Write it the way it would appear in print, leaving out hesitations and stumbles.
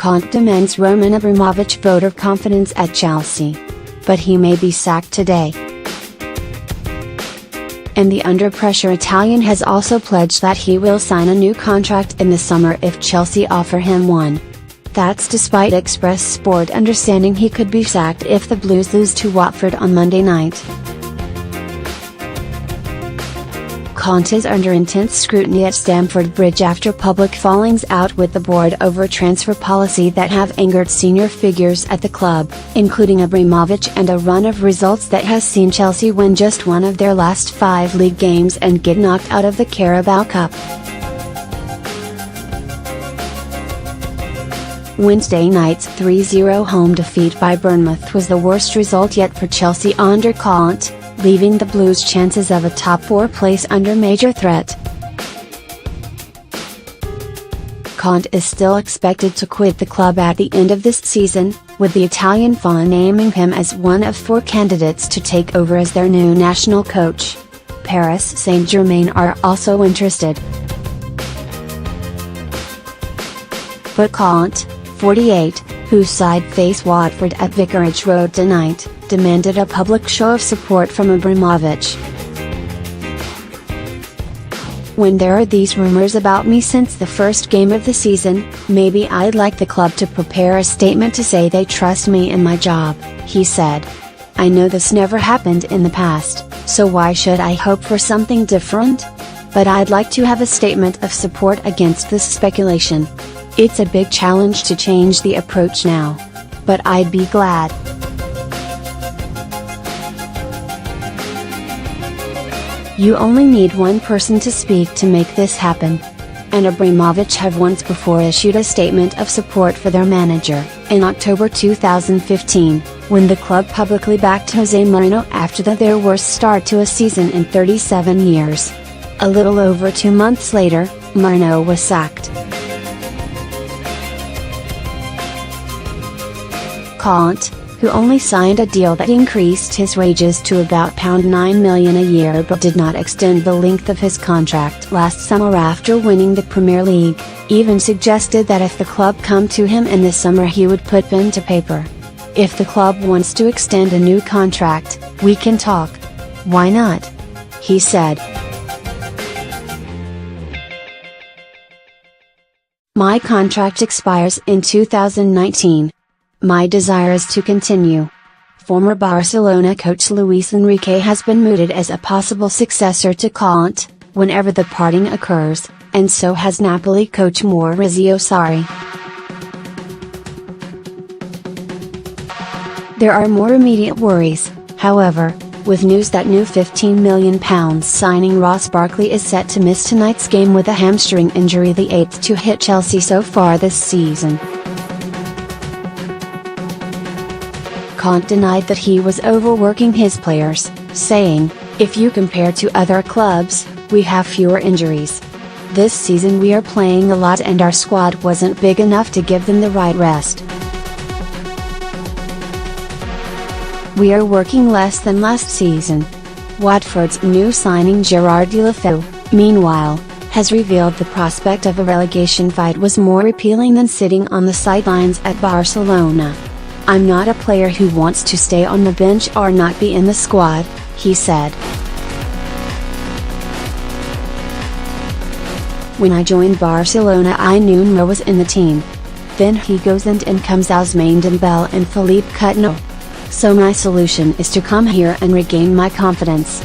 Conte demands Roman Abramovich vote of confidence at Chelsea. But he may be sacked today. And the under-pressure Italian has also pledged that he will sign a new contract in the summer if Chelsea offer him one. That's despite Express Sport understanding he could be sacked if the Blues lose to Watford on Monday night. Conte is under intense scrutiny at Stamford Bridge after public fallings out with the board over transfer policy that have angered senior figures at the club, including Abramovich, and a run of results that has seen Chelsea win just one of their last 5 league games and get knocked out of the Carabao Cup. Wednesday night's 3-0 home defeat by Bournemouth was the worst result yet for Chelsea under Conte, leaving the Blues' chances of a top 4 place under major threat. Conte is still expected to quit the club at the end of this season, with the Italian FA naming him as one of 4 candidates to take over as their new national coach. Paris Saint-Germain are also interested. But Conte, 48, whose side face Watford at Vicarage Road tonight, demanded a public show of support from Abramovich. When there are these rumors about me since the first game of the season, maybe I'd like the club to prepare a statement to say they trust me in my job, he said. I know this never happened in the past, so why should I hope for something different? But I'd like to have a statement of support against this speculation. It's a big challenge to change the approach now. But I'd be glad. You only need one person to speak to make this happen. And Abramovich have once before issued a statement of support for their manager, in October 2015, when the club publicly backed Jose Mourinho after their worst start to a season in 37 years. A little over 2 months later, Mourinho was sacked. Conte, who only signed a deal that increased his wages to about £9 million a year but did not extend the length of his contract last summer after winning the Premier League, even suggested that if the club come to him in the summer he would put pen to paper. If the club wants to extend a new contract, we can talk. Why not? He said. My contract expires in 2019. My desire is to continue. Former Barcelona coach Luis Enrique has been mooted as a possible successor to Conte, whenever the parting occurs, and so has Napoli coach Maurizio Sarri. There are more immediate worries, however, with news that new £15 million signing Ross Barkley is set to miss tonight's game with a hamstring injury, the 8th to hit Chelsea so far this season. Conte denied that he was overworking his players, saying, "If you compare to other clubs, we have fewer injuries. This season we are playing a lot and our squad wasn't big enough to give them the right rest. We are working less than last season." Watford's new signing Gerard Deulofeu, meanwhile, has revealed the prospect of a relegation fight was more appealing than sitting on the sidelines at Barcelona. "I'm not a player who wants to stay on the bench or not be in the squad," he said. "When I joined Barcelona I knew Mo was in the team. Then he goes and in comes Ousmane Dembele and Philippe Coutinho. So my solution is to come here and regain my confidence."